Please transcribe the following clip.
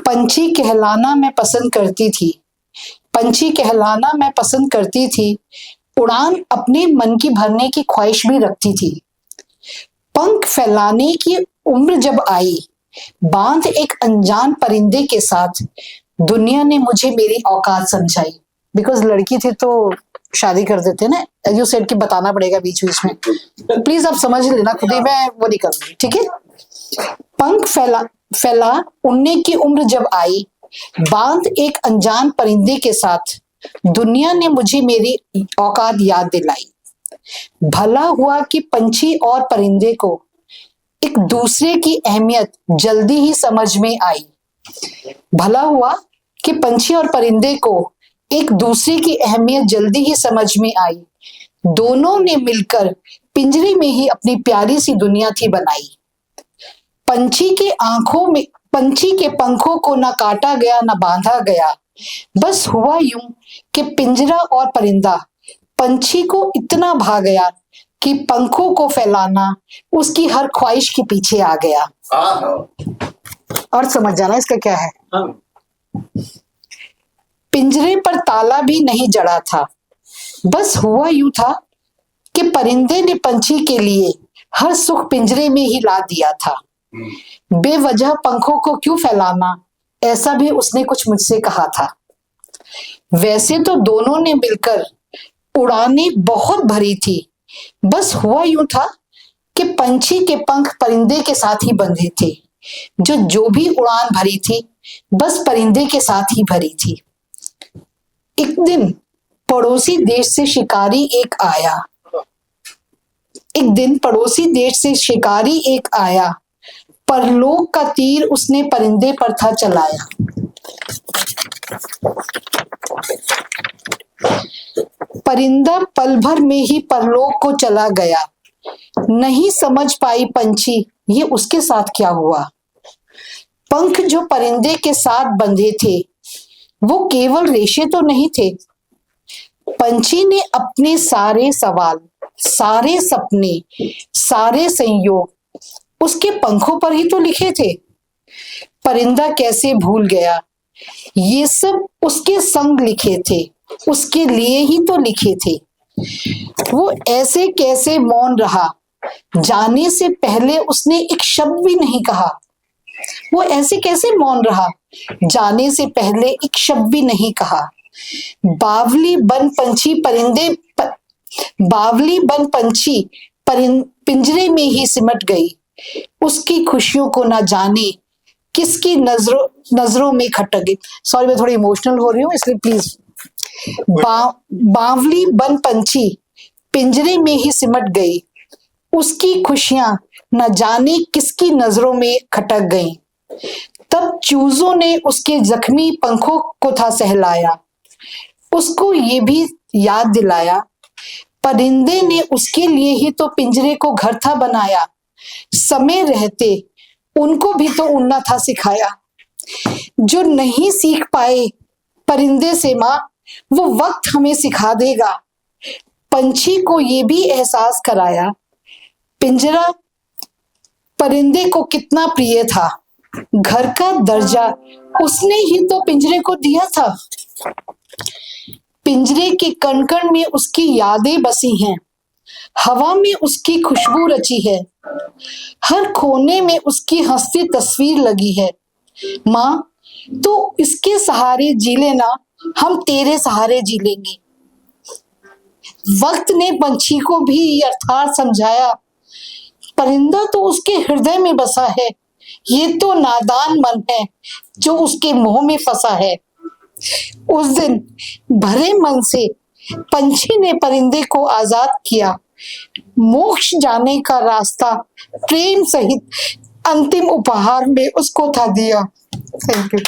पंछी कहलाना मैं पसंद करती थी, पंछी कहलाना मैं पसंद करती थी, उड़ान अपने मन की भरने की ख्वाहिश भी रखती थी। पंख फैलाने की उम्र जब आई, बांध एक अनजान परिंदे के साथ, दुनिया ने मुझे मेरी औकात समझाई। बिकॉज लड़की थी तो शादी कर देते ना, एज यू सेड कि बताना पड़ेगा बीच बीच में, प्लीज आप समझ लेना खुद ही, मैं वो नहीं करूंगी, ठीक है। पंख फैला उड़ने की उम्र जब आई, बांध एक अनजान परिंदे के साथ, दुनिया ने मुझे मेरी औकात याद दिलाई। भला हुआ कि पंछी और परिंदे को एक दूसरे की अहमियत जल्दी ही समझ में आई। भला हुआ कि पंछी और परिंदे को एक दूसरे की अहमियत जल्दी ही समझ में आई। दोनों ने मिलकर पिंजरे में ही अपनी प्यारी सी दुनिया थी बनाई। पंछी के पंखों को ना काटा गया ना बांधा गया, बस हुआ यूं कि पिंजरा और परिंदा पंछी को इतना भा गया कि पंखों को फैलाना उसकी हर ख्वाहिश के पीछे आ गया। और समझ जाना इसका क्या है। पिंजरे पर ताला भी नहीं जड़ा था, बस हुआ यूं था कि परिंदे ने पंछी के लिए हर सुख पिंजरे में ही ला दिया था। बेवजह पंखों को क्यों फैलाना, ऐसा भी उसने कुछ मुझसे कहा था। वैसे तो दोनों ने मिलकर उड़ानें बहुत भरी थी, बस हुआ यूं था कि पंछी के पंख परिंदे के साथ ही बंधे थे। जो भी उड़ान भरी थी, बस परिंदे के साथ ही भरी थी। एक दिन पड़ोसी देश से शिकारी एक आया, एक दिन पड़ोसी देश से शिकारी एक आया, परलोक का तीर उसने परिंदे पर था चलाया। परिंदा पल भर में ही परलोक को चला गया। नहीं समझ पाई पंछी ये उसके साथ क्या हुआ। पंख जो परिंदे के साथ बंधे थे, वो केवल रेशे तो नहीं थे। पंछी ने अपने सारे सवाल, सारे सपने, सारे संयोग उसके पंखों पर ही तो लिखे थे। परिंदा कैसे भूल गया, ये सब उसके संग लिखे थे, उसके लिए ही तो लिखे थे। वो ऐसे कैसे मौन रहा, जाने से पहले उसने एक शब्द भी नहीं कहा। वो ऐसे कैसे मौन रहा, जाने से पहले एक शब्द भी नहीं कहा। बावली बन पंछी पिंजरे में ही सिमट गई। उसकी खुशियों को ना जाने किसकी नजरों में खटक गई। सॉरी, मैं थोड़ी इमोशनल हो रही हूँ इसलिए प्लीज। बावली बन पंछी पिंजरे में ही सिमट गई। उसकी खुशियां न जाने किसकी नजरों में खटक गईं। तब चूजों ने उसके जख्मी पंखों को था सहलाया, उसको ये भी याद दिलाया, परिंदे ने उसके लिए ही तो पिंजरे को घर था बनाया। समय रहते उनको भी तो उड़ना था सिखाया। जो नहीं सीख पाए परिंदे से माँ, वो वक्त हमें सिखा देगा। पंछी को ये भी एहसास कराया, पिंजरा परिंदे को कितना प्रिय था। घर का दर्जा उसने ही तो पिंजरे को दिया था। पिंजरे के कण कण में उसकी यादें बसी हैं, हवा में उसकी खुशबू रची है, हर कोने में उसकी हंसती तस्वीर लगी है। माँ, तो इसके सहारे जी लेना, हम तेरे सहारे जी लेंगे। वक्त ने पंछी को भी अर्थात समझाया, परिंदा तो उसके हृदय में बसा है, ये तो नादान मन है जो उसके मोह में फंसा है। उस दिन भरे मन से पंछी ने परिंदे को आजाद किया। मोक्ष जाने का रास्ता प्रेम सहित अंतिम उपहार में उसको था दिया। Thank you.